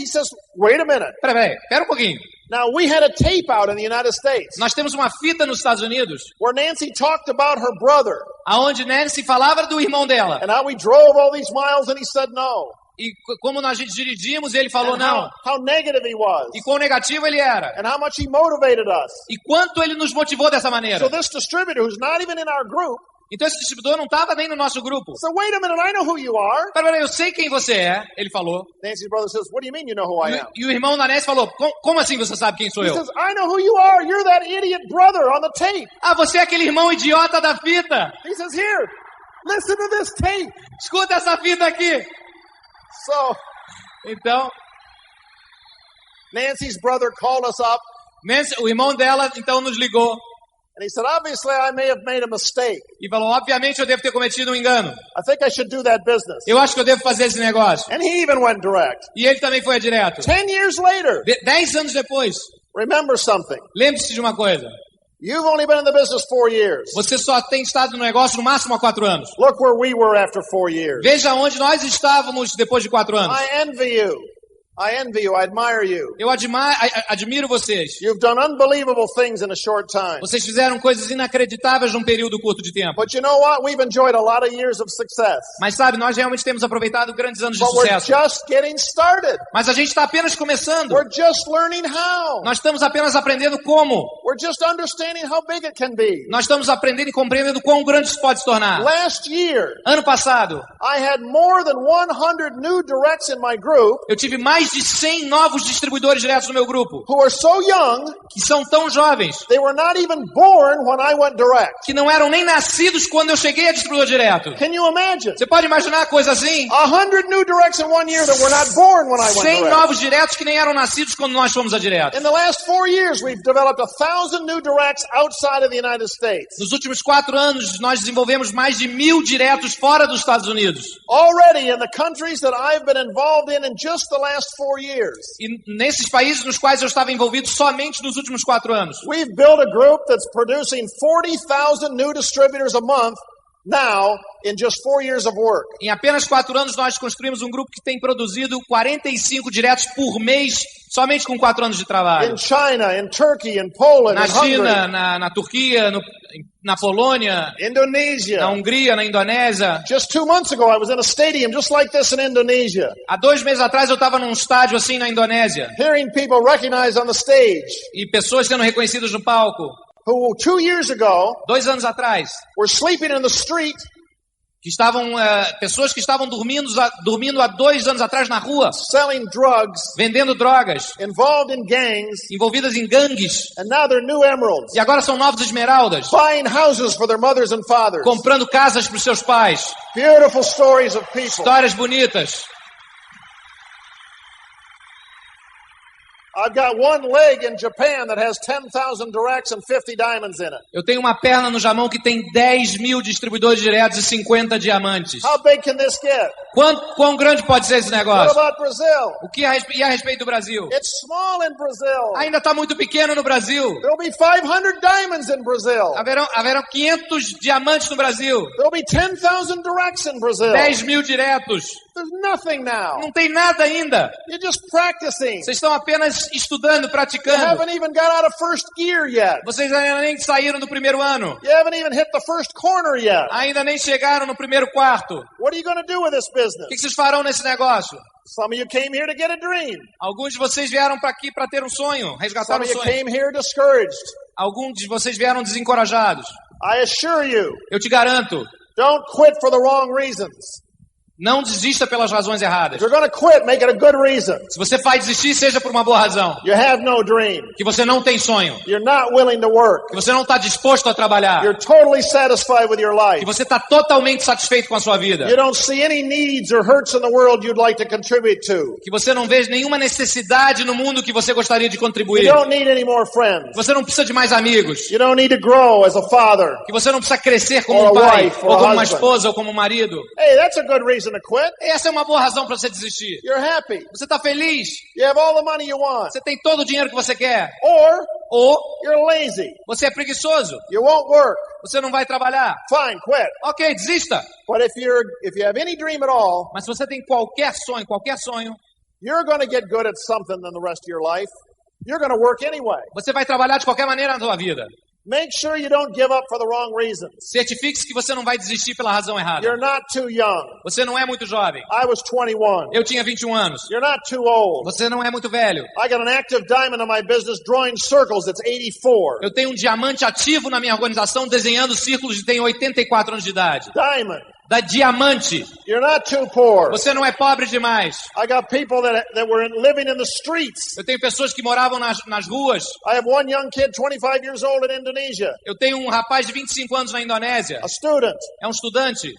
says, "Wait a minute. Pera um pouquinho. Now, we had a tape out in the United States Nós temos uma fita nos Estados Unidos, where Nancy talked about her brother aonde Nancy falava do irmão dela. and how we drove all these miles and he said no. E como nós dirigimos, ele falou And não. how negative he was E quão negativo ele era. and how much he motivated us. E quanto ele nos motivou dessa So maneira. this distributor, who's not even in our group, Então esse distribuidor não estava nem no nosso grupo. said, "Wait a minute, I know who you are." Pera, eu sei quem você é, ele falou. Nancy's brother says, "What do you mean you know who I am?" E o irmão da Nancy falou, como assim você sabe quem sou He eu? says, "I know who you are. You're that idiot brother on the tape." Você é aquele irmão idiota da fita. He says, "Here, listen to this tape." Escuta essa fita aqui. So Então, Nancy's brother called us up Nancy, o irmão dela então nos ligou and he said, "Obviously, I may have made a mistake. e falou, obviamente eu devo ter cometido um engano. I think I should do that business." Eu acho que eu devo fazer esse negócio. And he even went direct. E ele também foi direto. 10 years later, 10 anos depois, remember something. lembre-se de uma coisa. You've only been in the business 4 years. Você só tem estado no negócio no máximo há 4 anos. Look where we were after 4 years. Veja onde nós estávamos depois de 4 anos. I envy you. I admire you. Eu admiro vocês. You've done unbelievable things in a short time. Vocês fizeram coisas inacreditáveis num período curto de tempo. But you know what? We've enjoyed a lot of years of success. Mas sabe, nós realmente temos aproveitado grandes anos de But we're sucesso. just getting started. Mas a gente está apenas começando. We're just learning how. Nós estamos apenas aprendendo como. We're just understanding how big it can be. Nós estamos aprendendo e compreendendo quão grande isso pode se tornar. Last year, Ano passado, I had more than 100 new directs in my group eu tive mais de 100 novos distribuidores diretos no meu grupo, who are so young, que são tão jovens, they were not even born when I went direct. que não eram nem nascidos quando eu cheguei a distribuidor direto. Can you imagine? Você pode imaginar coisa assim? 100 new directs in 1 year that were not born when I went 100 direct. novos diretos que nem eram nascidos quando nós fomos a direto. In the last 4 years, we've developed 1,000 new directs outside of the United States. Nos últimos 4 anos, nós desenvolvemos mais de 1000 diretos fora dos Estados Unidos. Already in the countries that I've been involved in just the last 4 years. E nesses países nos quais eu estava envolvido somente nos últimos 4 anos. We've built a group that's producing 40,000 new distributors a month now in just 4 years of work. Em apenas 4 anos, nós construímos um grupo que tem produzido 45 diretos por mês, somente com 4 anos de trabalho. In China, in Turkey, in Poland, Na in Hungary, China, na Turquia, na Polônia, Indonesia. na Hungria, na Indonésia. Just 2 months ago, I was in a stadium just like this in Indonesia, Há 2 meses atrás, eu estava num estádio assim na Indonésia. hearing people recognized on the stage E pessoas sendo reconhecidas no palco. who 2 years ago 2 anos atrás, were sleeping in the street que estavam pessoas que estavam dormindo há 2 anos atrás na rua, selling drugs, vendendo drogas, involved in gangs, envolvidas em gangues, and now they're new emeralds, e agora são novos esmeraldas, buying houses for their mothers and fathers. comprando casas para os seus pais. Beautiful stories of people. Histórias bonitas. I've got one leg in Japan that has 10,000 directs and 50 diamonds in it. Eu tenho uma perna no Japão que tem 10 mil distribuidores diretos e 50 diamantes. How big can this get? Quão grande pode ser esse What negócio? about Brazil? O que e a respeito do Brasil? It's small in Brazil. Ainda está muito pequeno no Brasil. There'll be 500 diamonds in Brazil. Haverão 500 diamantes no Brasil. There'll be 10,000 directs in Brazil. 10.000 diretos. There's nothing now. Não tem nada ainda. You're just practicing. Vocês estão apenas estudando, You praticando. haven't even got out of first gear yet. Vocês ainda nem saíram do primeiro ano. You haven't even hit the first corner yet. Ainda nem chegaram no primeiro quarto. What are you going to do with this O business? que vocês farão nesse negócio? Some of you came here to get a dream. Alguns de vocês vieram para aqui para ter um sonho, resgatar Some um of you sonho. came here discouraged. Alguns de vocês vieram desencorajados. I assure you, Eu te garanto, don't quit for the wrong reasons. não desista pelas razões erradas. If you're going to quit, make it a good reason. Se você vai desistir, seja por uma boa razão. You have no dream. Que você não tem sonho. You're not willing to work. Que você não está disposto a trabalhar. You're totally satisfied with your Que life. você está totalmente satisfeito com a sua vida. You don't see any needs or hurts in the world you'd like to contribute to. Que você não vê nenhuma necessidade no mundo que você gostaria de You contribuir. don't need any more friends. Que você não precisa de mais amigos. You don't need to grow as a father. Que você não precisa crescer como Or um a pai, wife, or ou a como uma husband. esposa, ou como um marido. Hey, that's a good reason to quit. Essa é uma boa razão para você desistir. You're happy. Você está feliz. You have all the money you want. Você tem todo o dinheiro que você quer. Or Ou you're lazy. você é preguiçoso. You won't work. Você não vai trabalhar. Fine, quit. Ok, desista. But if you have any dream at all, Mas se você tem qualquer sonho, you're going to get good at something in the rest of your life. You're going to work anyway. você vai trabalhar de qualquer maneira na sua vida. Make sure you don't give up for the wrong reasons. Certifique-se que você não vai desistir pela razão errada. You're not too young. Você não é muito jovem. I was 21. Eu tinha 21 anos. You're not too old. Você não é muito velho. I got an active diamond in my business drawing circles. It's 84. Eu tenho um diamante ativo na minha organização desenhando círculos e tenho 84 anos de idade. Diamond. Da diamante. You're not too poor. Você não é pobre demais. I got people that were living in the streets. Eu tenho pessoas que moravam nas ruas. I have one young kid, 25 years old, in Indonesia. Eu tenho um rapaz de 25 anos na Indonésia. A student. É um estudante.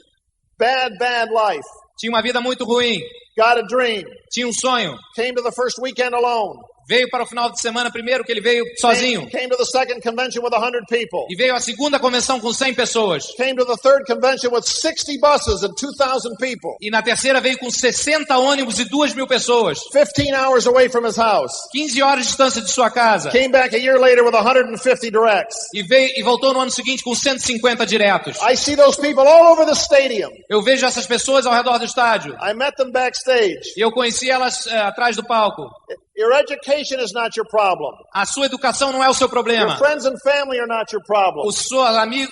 Bad life. Tinha uma vida muito ruim. Got a dream. Tinha um sonho. Came to the first weekend alone. Veio para o final de semana primeiro, que ele veio sozinho. Came to the second convention with 100 people. E veio à segunda convenção com 100 pessoas. Came to the third convention with 60 buses and 2,000 people. E na terceira veio com 60 ônibus e 2.000 pessoas. 15 hours away from his house. 15 horas de distância de sua casa. Came back a year later with 150 directs. E voltou no ano seguinte com 150 diretos. I see those people all over the stadium. Eu vejo essas pessoas ao redor do estádio. I met them backstage. E eu conheci elas atrás do palco. Your education is not your problem. A sua educação não é o seu Your problema. friends and family are not your problem.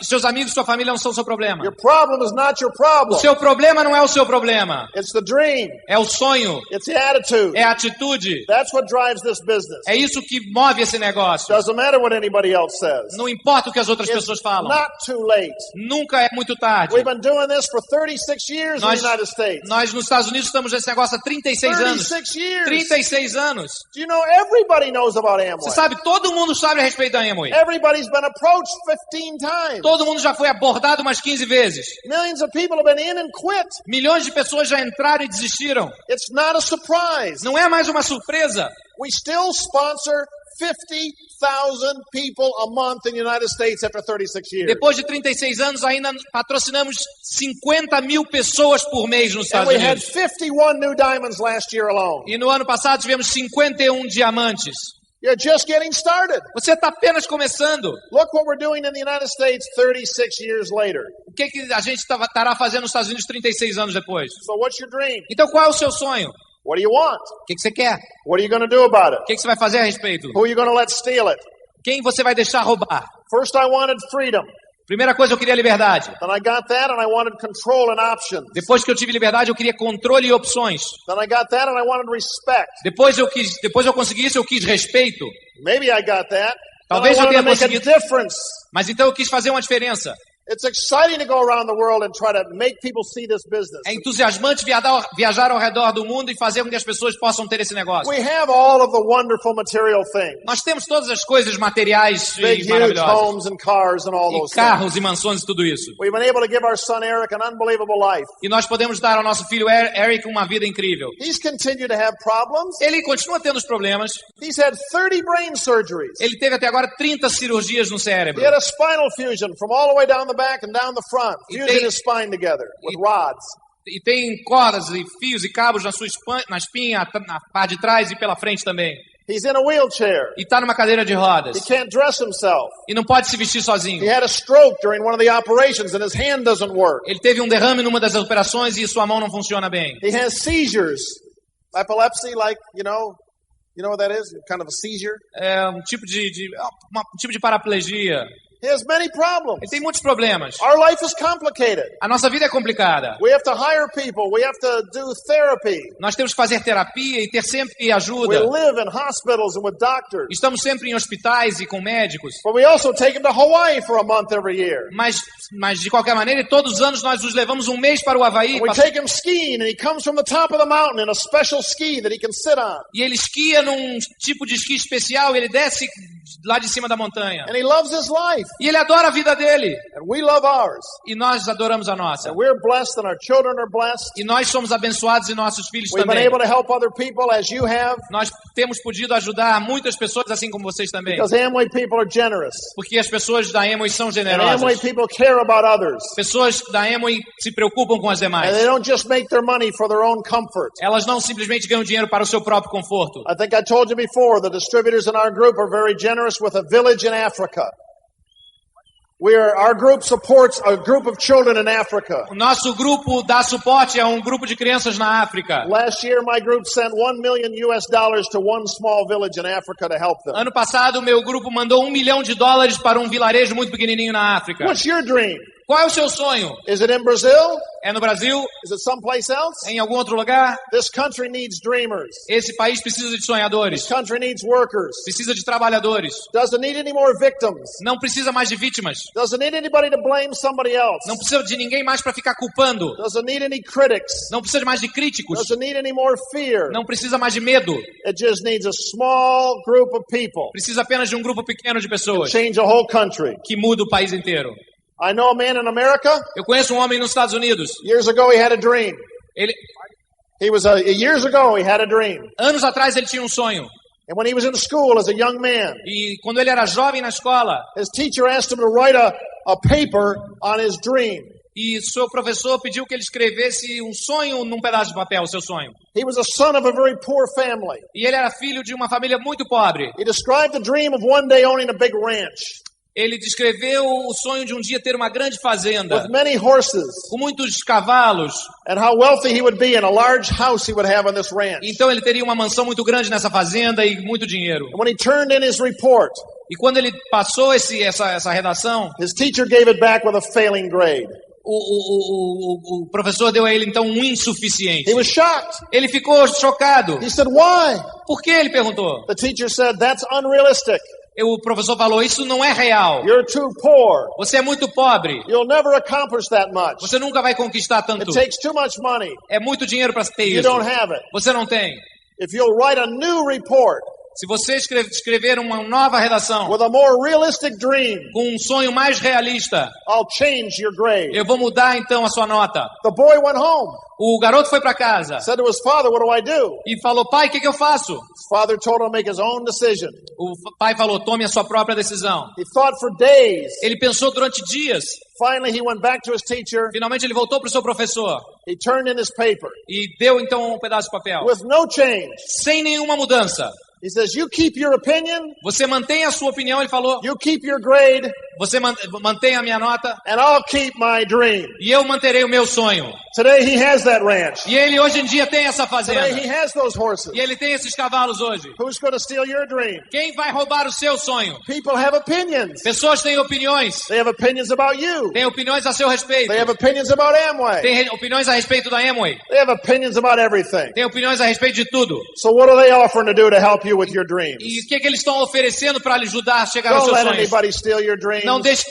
Seus amigos, sua família não são o seu problema. Your problem is not your O problem. seu problema não é o seu problema. It's the dream. É o sonho. It's the attitude. É a atitude. That's what drives this business. É isso que move esse negócio. Doesn't matter what anybody else says. Não importa o que as outras It's pessoas falam. not too late. Nunca é muito tarde. We've been doing this for 36 years in the United States. Nós nos Estados Unidos estamos nesse negócio há 36 anos. 36 years. 36 anos. Do you know everybody knows about Amway? Você sabe, todo mundo sabe a respeito da Amway. Everybody's been approached 15 times. Todo mundo já foi abordado umas 15 vezes. Millions of people have been in and quit. Milhões de pessoas já entraram e desistiram. It's not a surprise. Não é mais uma surpresa. We still sponsor 50,000 people a month in the United States after 36 years. Depois de 36 anos, ainda patrocinamos 50.000 pessoas por mês nos And Estados we had Unidos. 51 new diamonds last year alone. E no ano passado tivemos 51 diamantes. You're just getting started. Você está apenas começando. Look what we're doing in the United States 36 years later. O que a gente estará fazendo nos Estados Unidos 36 anos depois? So what's your dream? Então qual é o seu sonho? What do you want? O que você quer? What are you going to do about it? O que você vai fazer a respeito? Who are you going to let steal it? Quem você vai deixar roubar? First I wanted freedom. Primeira coisa, eu queria liberdade. Then I got that and I wanted control and options. Depois que eu tive liberdade, eu queria controle e opções. Then I got that and I wanted respect. Depois eu consegui isso, eu quis respeito. Maybe I got that. Talvez Then I eu tenha wanted to make a conseguido. difference. Mas então eu quis fazer uma diferença. It's exciting to go around the world and try to make people see this business. É entusiasmante viajar ao redor do mundo e fazer com que as pessoas possam ter esse negócio. We have all of the wonderful material things. Nós temos todas as coisas materiais Big, e huge maravilhosas. homes and cars and all E those carros e mansões e tudo isso. things. We've been able to give our son Eric an unbelievable life. E nós podemos dar ao nosso filho Eric uma vida incrível. He's continued to have problems. Ele continua tendo os problemas. He's had 30 brain surgeries. Ele teve até agora 30 cirurgias no cérebro. He had a spinal fusion from all the way down the back and down the front, E fusing tem- his spine together with rods. E tem cordas e fios e cabos na espinha, na parte de trás e pela frente também. He's in a wheelchair. E está numa cadeira de rodas. He can't dress himself. E não pode se vestir sozinho. He had a stroke during one of the operations and his hand doesn't work. Ele teve um derrame numa das operações e sua mão não funciona bem. He has seizures. Epilepsy, like, you know what that is? Kind of a seizure. É um tipo de paraplegia. He has many problems. Ele tem muitos problemas. Our life is complicated. A nossa vida é complicada. We have to hire people. We have to do therapy. Nós temos que fazer terapia e ter sempre ajuda. We live in hospitals and with doctors. Estamos sempre em hospitais e com médicos. But we also take him to Hawaii for a month every year. Mas de qualquer maneira, todos os anos nós os levamos um mês para o Havaí. We take him skiing and he comes from the top of the mountain in a special ski that he can sit on. E ele esquia num tipo de esqui especial, ele desce lá de cima da montanha. And he loves his life. E ele adora a vida dele. And we love ours. E nós adoramos a nossa. And we're blessed and our children are blessed. E nós somos abençoados e nossos filhos We've também. been able to help other people as you have. Nós temos podido ajudar muitas pessoas assim como vocês também. Because Amway people are generous. Porque as pessoas da Amway são And generosas. Amway people care about others. Pessoas da Amway se preocupam com as demais. And they don't just make their money for their own comfort. Elas não simplesmente ganham dinheiro para o seu próprio conforto. I think I told you before, the distributors in our group are very generous with a village in Africa. Our group supports a group of children in Africa. O nosso grupo dá suporte a um grupo de crianças na África. Last year, my group sent $1 million to one small village in Africa to help them. Ano passado, meu grupo mandou $1 milhão para um vilarejo muito pequenininho na África. What's your dream? Qual é o seu sonho? Is it in Brazil? É no Brasil? Is it someplace else? É em algum outro lugar? This country needs dreamers. Esse país precisa de sonhadores. This country needs workers. Precisa de trabalhadores. Doesn't need any more victims. Não precisa mais de vítimas. Doesn't need anybody to blame somebody else. Não precisa de ninguém mais para ficar culpando. Doesn't need any critics. Não precisa de mais de críticos. Doesn't need any more fear. Não precisa mais de medo. It just needs a small group of people. Precisa apenas de um grupo pequeno de pessoas Change a whole country. que muda o país inteiro. I know a man in America. Eu conheço um homem nos Estados Unidos. Years ago he had a dream. Years ago he had a dream. Anos atrás ele tinha um sonho. And when he was in school as a young man, E quando ele era jovem na escola, his teacher asked him to write a paper on his dream. e seu professor pediu que ele escrevesse um sonho num pedaço de papel, o seu sonho. He was a son of a very poor family. E ele era filho de uma família muito pobre. He described the dream of one day owning a big ranch Ele descreveu o sonho de um dia ter uma grande fazenda, with many horses, com muitos cavalos. and how wealthy he would be and a large house he would have on this ranch. Então ele teria uma mansão muito grande nessa fazenda e muito dinheiro. And when he turned in his report, E quando ele passou essa redação, his teacher gave it back with a failing grade. o professor deu a ele então um insuficiente. He was shocked. Ele ficou chocado. He said, "Why?" Por que? Ele perguntou. The teacher said, "That's unrealistic. O professor falou, isso não é real. You're too poor. Você é muito pobre. You'll never accomplish that much. Você nunca vai conquistar It tanto. takes too much money. É muito dinheiro para ter You isso. don't have it. Você não tem. If you'll write a new report Se você escrever uma nova redação with a more realistic dream, com um sonho mais realista, I'll change your grade." eu vou mudar então a sua nota. The boy went home, O garoto foi para casa said to his father, "What do I do?" e falou, pai, o que eu faço? His father told him to make his own decision. O pai falou, tome a sua própria decisão. He thought for days. Ele pensou durante dias. Finally, he went back to his teacher. Finalmente ele voltou para o seu professor He turned in his paper e deu então um pedaço de papel. with no change. Sem nenhuma mudança. He says, "You keep your opinion, Você mantém a sua opinião, ele falou. you keep your grade, Você mantém a minha nota and I'll keep my dream." e eu manterei o meu sonho. Today he has that ranch. E ele hoje em dia tem essa fazenda. Today he has those horses. E ele tem esses cavalos hoje. Who's going to steal your dream? Quem vai roubar o seu sonho? People have opinions. Pessoas têm opiniões. They have opinions about you. Têm opiniões a seu respeito. They have opinions about Amway. Têm opiniões a respeito da Amway. They have opinions about everything. Têm opiniões a respeito de tudo. So what are they offering to do to help you with your dreams? E o que eles estão oferecendo para lhe ajudar a chegar aos Don't seus let sonhos? anybody steal your dreams. Não deixe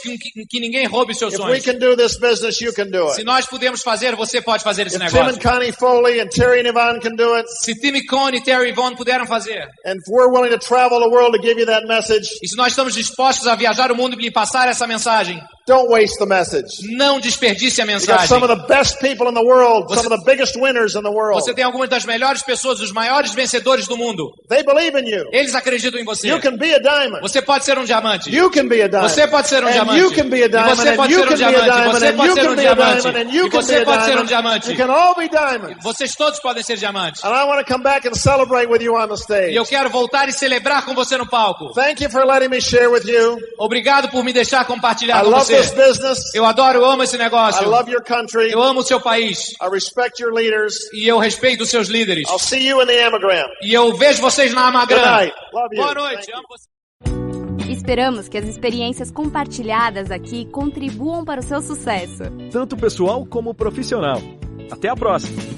que ninguém roube os seus If we sonhos. can do this business, you can do Se it. nós pudermos fazer, você pode fazer esse If Tim and negócio. Connie Foley and Terry and Yvonne can do it, Se Tim Coney e Terry Vaughan puderam fazer, and if we're willing to travel the world to give you that message, e se nós estamos dispostos a viajar o mundo e lhe passar essa mensagem, Don't waste the message. Não desperdice a You got mensagem. some of the best people in the world, some of the biggest winners in the world. Você tem algumas das melhores pessoas, os maiores vencedores do mundo. They believe in you. Eles acreditam em você. You can be a diamond. Você pode ser um diamante. You can be a diamond. Você pode ser um And diamante. you can be a E diamond. você pode And you ser um can be a diamante. diamond. Você And pode you ser can um be a diamante. diamond. And E you can be você a pode ser um diamond. diamante. You can all be diamonds. Vocês todos podem ser diamantes. And I want to come back and celebrate with you on the stage. E eu quero voltar e celebrar com você no palco. Thank you for letting me share with you. Obrigado por me deixar compartilhar I com love você. this business. Eu adoro, eu amo esse I negócio. love your country. Eu amo o seu país. I respect your leaders. E eu respeito os seus líderes. I'll see you in the Amagram. E eu vejo vocês na Good Amagram. night. Love you. Boa noite. Thank you. Amo você. Esperamos que as experiências compartilhadas aqui contribuam para o seu sucesso. Tanto pessoal como profissional. Até a próxima!